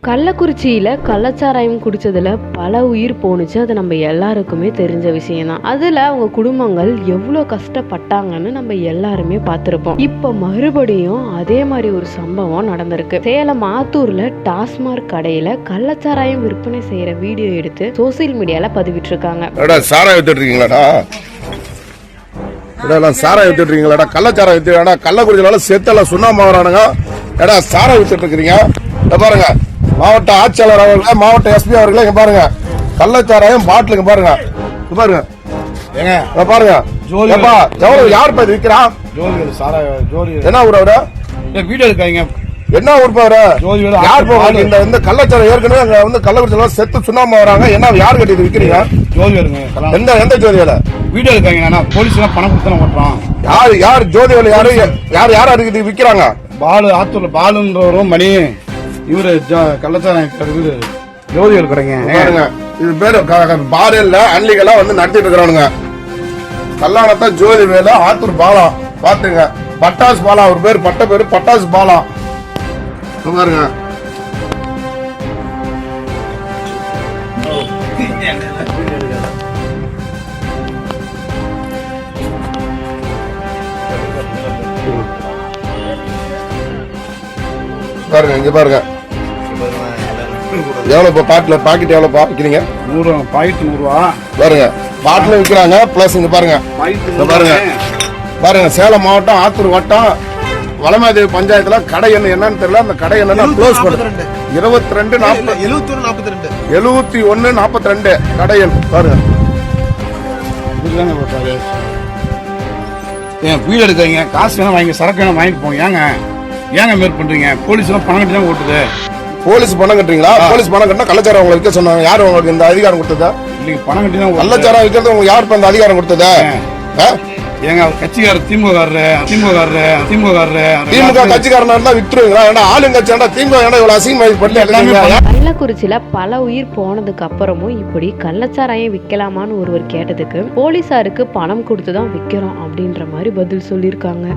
கள்ளக்குறிச்சியில் கள்ளச்சாராயம் குடித்ததில் பல உயிர் போணுச்சு. அது நம்ம எல்லாருக்குமே தெரிஞ்ச விஷயம்தான். அதில் அவங்க குடும்பங்கள் எவ்வளோ கஷ்டப்பட்டாங்கன்னு நம்ம எல்லாருமே பார்த்துருப்போம். இப்போ மறுபடியும் அதே மாதிரி ஒரு சம்பவம் நடந்திருக்கு. சேலம் ஆத்தூரில் டாஸ்மாக் கடையில் கள்ளச்சாராயம் விற்பனை செய்கிற வீடியோ எடுத்து சோசியல் மீடியாவில் பதிவிட்டிருக்காங்க. சாராயம் வித்துட்டு இருக்கீங்களா? கள்ளச்சாராயம் வித்துடா, கள்ளக்குறிச்சியில செத்தல சுண்ணாம்பு வரானுங்க. ஏடா சாராயம் வித்துட்டு இருக்கிறீங்க? பாருங்க, மாவட்ட ஆட்சியாளர் அவர்களே, மாவட்ட எஸ்பி அவர்களே, இங்க பாருங்க கள்ளச்சாராயம் பாட்டிலுங்க பாருங்க, பாருங்க பாருங்க. எவ்வளவு யார் பேர் விற்கிறான்? என்ன ஊர் அவரு? வீடியோ இருக்காங்க. என்ன ஊர் பேரு? யார் போவாங்க? இந்த கள்ளச்சாரம் ஏற்கனவே அங்க வந்து கள்ளக்குறிச்சியில செத்து சுண்ணாம்பு வராங்க. என்ன யார் கட்டி விற்கிறீங்க? எந்த எந்த ஜோதியில வீடியோ இருக்காங்க? போலீஸ் எல்லாம் பணம் கொடுத்து ஓட்டுறான். யார் ஜோதியில யாரு யார் யார் அதுக்கு விற்கிறாங்க? பாலு ஆத்தூர்ல பாலுன்றவரும் மணி இவரு கள்ளச்சாரம் ஜோதிகள் கடைங்க. இது பேரு பார் இல்ல, அன்லிகளா வந்து நடத்திட்டு இருக்கிறானுங்க. கல்லாணத்தை ஜோதி வேலை ஆத்தூர் பாலா பாத்துங்க. பட்டாஸ் பாலா அவர் பேர், பட்ட பேரு பட்டாஸ் பாலா பாருங்க. பாருங்க இங்க பாருங்க எவ்வளவு பாக்கெட் எவ்வளவு விக்கிறீங்க? 100 பாக்கெட் 100 ரூபா. பாருங்க பாட்டில விக்கிறாங்க. பிளஸ் இங்க பாருங்க பாருங்க பாருங்க சேலம் மாவட்டம் ஆத்தூர் வட்டம் வளமாதேவி பஞ்சாயத்துல கடை என்னன்னு தெரியல. அந்த கடை என்னன்னா க்ளோஸ் பண்ணு. 7142 கடையன் பாருங்க. வீடு எடுக்காங்க, காசு வேணா வாங்கி சரக்கு வேணா வாங்கிட்டு போங்க. ஏங்க மேற் பண்றீங்க? போலீஸ் எல்லாம் பணம் கட்டி தான் ஓட்டுது. போலீஸ் பணம் கட்டுறீங்களா? போலீஸ் பணம் கட்டினா கள்ளச்சாரம் உங்களுக்கு விற்க சொன்னாங்க. யாரு உங்களுக்கு இந்த அதிகாரம் கொடுத்ததா? இல்லைங்க, பணம் கட்டி தான் கள்ளச்சாரம் விற்கிறது உங்களுக்கு யார் இந்த அதிகாரம் கொடுத்ததா? ஏங்க கட்சிக்காரர் திமுக கட்சிக்காரனா இருந்தா விட்டுருவீங்களா? ஏன்னா ஆளுங்கட்சி திமுக இவ்வளவு அசிங்கமா. கள்ளக்குறிச்சியில பல உயிர் போனதுக்கு அப்புறமும் இப்படி கள்ளச்சாராயம் விற்கலாமான்னு ஒருவர் கேட்டதுக்கு போலீசாருக்கு பணம் கொடுத்துதான் விற்கிறோம் அப்படின்ற மாதிரி பதில் சொல்லியிருக்காங்க.